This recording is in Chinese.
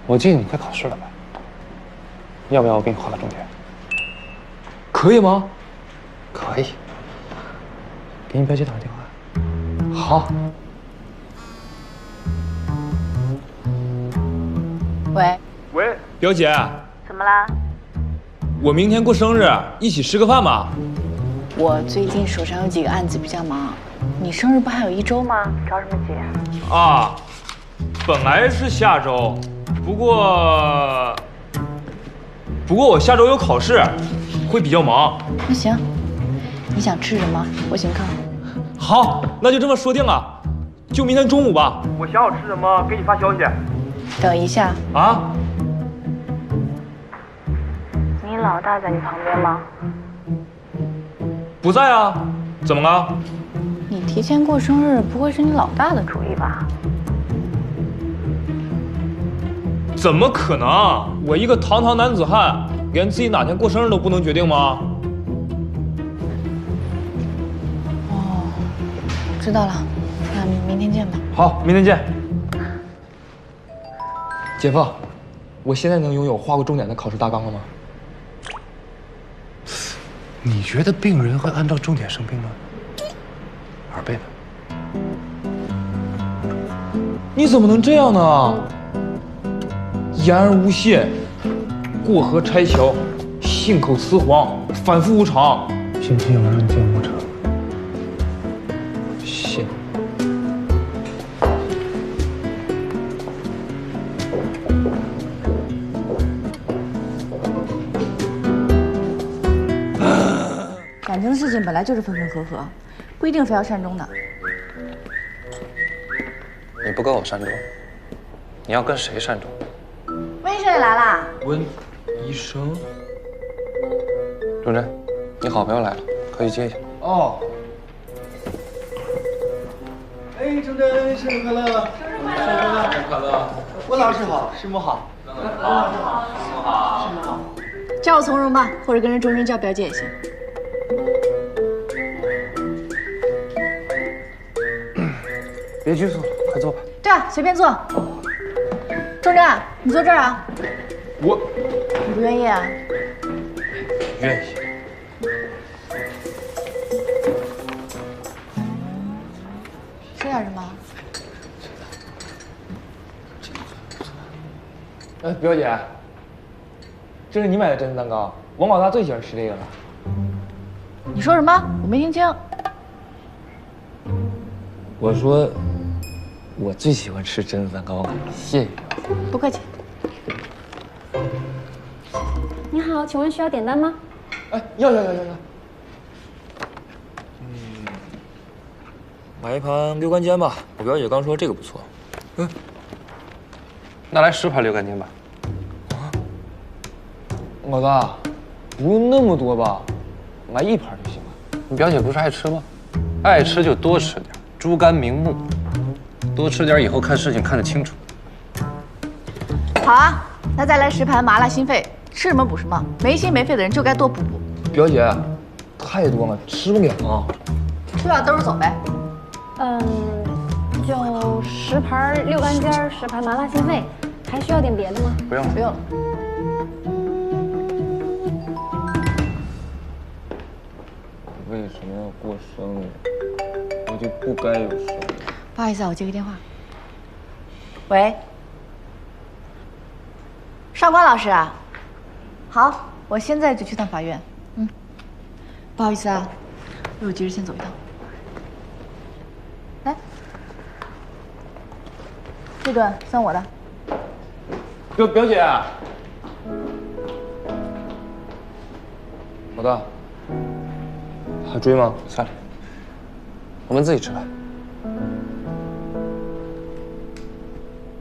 我记得你快考试了吧？要不要我给你画个重点？可以吗？可以。给你表姐打个电话。好。喂，表姐，怎么啦？我明天过生日，一起吃个饭吧。我最近手上有几个案子比较忙，你生日不还有1周吗？着什么急？啊，本来是下周，不过我下周有考试，会比较忙。那行，你想吃什么？我请客。好，那就这么说定了，就明天中午吧。我想好吃什么，给你发消息。等一下，啊？你老大在你旁边吗？不在啊，怎么了？你提前过生日，不会是你老大的主意吧？怎么可能？我一个堂堂男子汉，连自己哪天过生日都不能决定吗？哦，知道了，那明天见吧。好，明天见。姐夫，我现在能拥有画过重点的考试大纲了吗？你觉得病人会按照重点生病吗？耳背的。你怎么能这样呢？言而无信，过河拆桥，信口雌黄，反复无常。信不信我让你见无常？信。感情的事情本来就是分分合合，不一定非要善终的。你不跟我善终，你要跟谁善终？温医生也来啦。温医生。主任，你好朋友来了，可以接一下。哦。哎，程真，生日快乐！生日快乐！温老师好，师母好。叫我从容吧，或者跟着钟真叫表姐也行。别拘束了，快坐吧。对啊，随便坐。钟真，你坐这儿啊？我你不愿意啊？愿意。吃点什么？表姐，这是你买的珍珠蛋糕，王老大最喜欢吃这个了。你说什么？我没听清。我说，我最喜欢吃珍珠蛋糕了，谢谢。不客气。你好，请问需要点单吗？哎，要。买一盘溜干煎吧，我表姐刚说这个不错。那来10盘溜干煎吧。老大，不用那么多吧，来1盘就行了。你表姐不是爱吃吗？爱吃就多吃点，猪肝明目，多吃点以后看事情看得清楚。好啊，那再来10盘麻辣心肺，吃什么补什么，没心没肺的人就该多补补。表姐，太多了，吃不了啊。吃不了兜着走呗。就10盘溜干尖，10盘麻辣心肺，还需要点别的吗？不用了。不用了。为什么要过生日？我就不该有生日。不好意思啊，我接个电话。喂，上官老师啊，好，我现在就去趟法院。不好意思啊，我有急事先走一趟。来，这顿算我的。表姐，老大，还追吗？算了，我们自己吃饭。